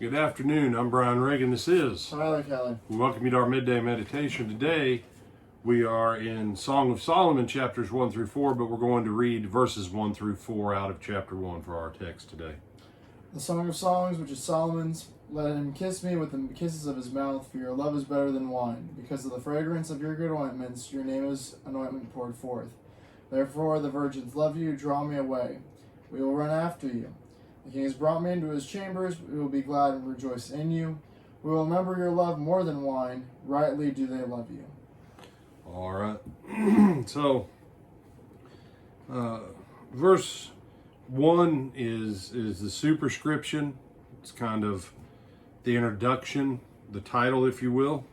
Good afternoon. I'm Brian Reagan. This is Tyler Kelly. We welcome you to our midday meditation. Today we are in Song of Solomon chapters 1 through 4, but we're going to read verses 1 through 4 out of chapter 1 for our text today. The Song of Songs, which is Solomon's, let him kiss me with the kisses of his mouth, for your love is better than wine. Because of the fragrance of your good ointments, your name is an ointment poured forth. Therefore the virgins love you, draw me away. We will run after you. The king has brought me into his chambers, we will be glad and rejoice in you. We will remember your love more than wine, rightly do they love you. All right. So, verse 1 is the superscription. It's kind of the introduction, the title, if you will.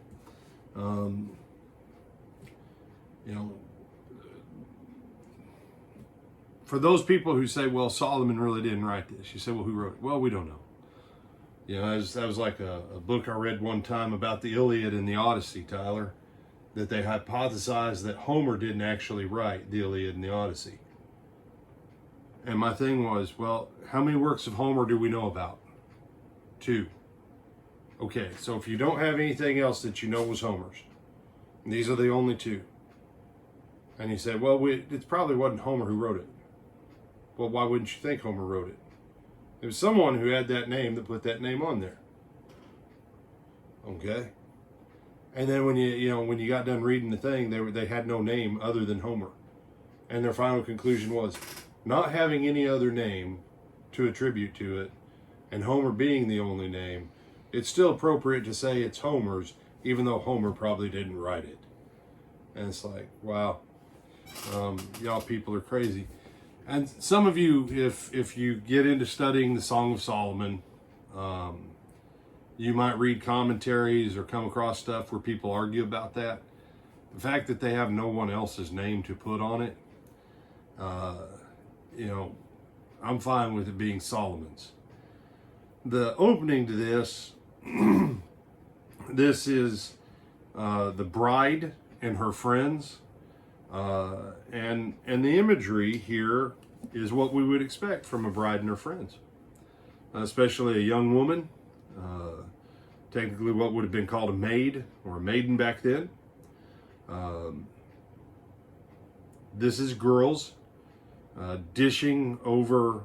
For those people who say, well, Solomon really didn't write this, you say, well, who wrote it? Well, we don't know. That was like a book I read one time about the Iliad and the Odyssey, Tyler, that they hypothesized that Homer didn't actually write the Iliad and the Odyssey. And my thing was, well, how many works of Homer do we know about? 2. Okay, so if you don't have anything else that you know was Homer's, these are the only 2. And he said, well, it probably wasn't Homer who wrote it. Well, why wouldn't you think Homer wrote it? It was someone who had that name that put that name on there. Okay? And then when you got done reading the thing, they had no name other than Homer. And their final conclusion was, not having any other name to attribute to it, and Homer being the only name, it's still appropriate to say it's Homer's, even though Homer probably didn't write it. And it's like, wow, y'all people are crazy. And some of you, if you get into studying the Song of Solomon, you might read commentaries or come across stuff where people argue about that. The fact that they have no one else's name to put on it, I'm fine with it being Solomon's. The opening to this, this is the bride and her friends. And the imagery here is what we would expect from a bride and her friends, especially a young woman, technically what would have been called a maid or a maiden back then. This is girls dishing over,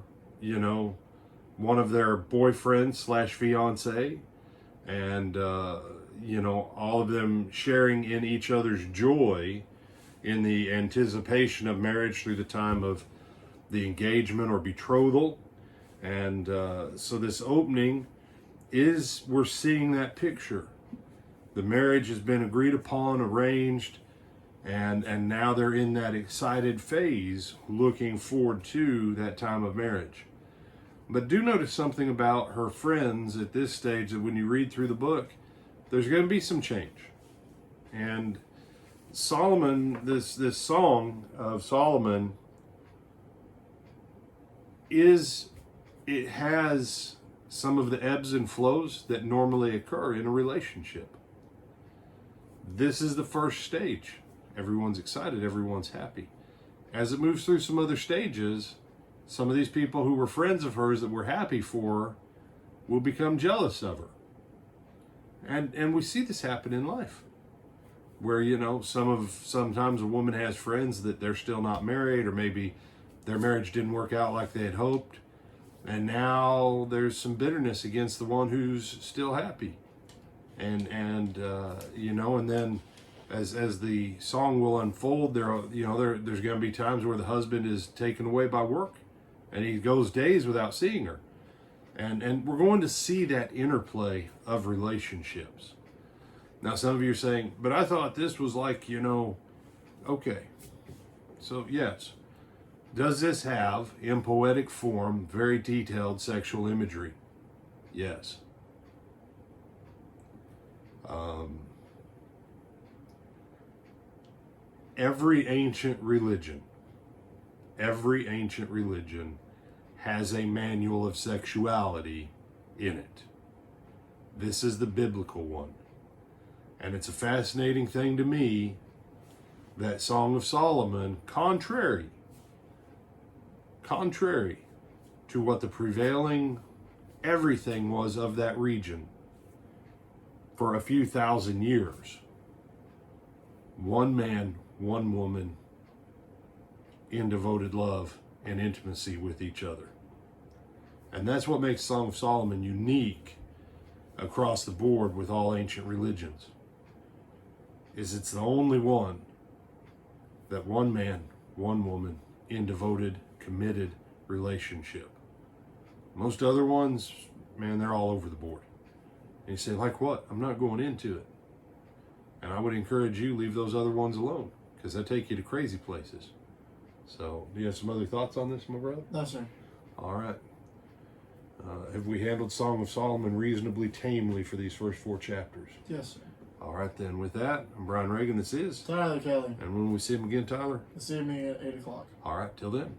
one of their boyfriends / fiance, and all of them sharing in each other's joy in the anticipation of marriage through the time of the engagement or betrothal. And so this opening we're seeing that picture. The marriage has been agreed upon, arranged, and now they're in that excited phase looking forward to that time of marriage. But do notice something about her friends at this stage, that when you read through the book, there's going to be some change. And Solomon, this Song of Solomon, it has some of the ebbs and flows that normally occur in a relationship. This is the first stage. Everyone's excited, everyone's happy. As it moves through some other stages, some of these people who were friends of hers that we're happy for will become jealous of her. And we see this happen in life, where sometimes a woman has friends that they're still not married, or maybe their marriage didn't work out like they had hoped, and now there's some bitterness against the one who's still happy, and then as the song will unfold, there's going to be times where the husband is taken away by work, and he goes days without seeing her, and we're going to see that interplay of relationships. Now, some of you are saying, but I thought this was like, okay. So, yes. Does this have, in poetic form, very detailed sexual imagery? Yes. Every ancient religion has a manual of sexuality in it. This is the biblical one. And it's a fascinating thing to me that Song of Solomon, contrary to what the prevailing everything was of that region for a few thousand years. One man, one woman in devoted love and intimacy with each other. And that's what makes Song of Solomon unique across the board with all ancient religions. Is it's the only one that one man, one woman in devoted, committed relationship. Most other ones, man, they're all over the board. And you say, like what? I'm not going into it. And I would encourage you, leave those other ones alone, because they take you to crazy places. So, do you have some other thoughts on this, my brother? No, sir. All right. Have we handled Song of Solomon reasonably tamely for these first 4 chapters? Yes, sir. All right, then. With that, I'm Brian Reagan. This is Tyler Kelly. And when we see him again, Tyler? This evening at 8 o'clock. All right, till then.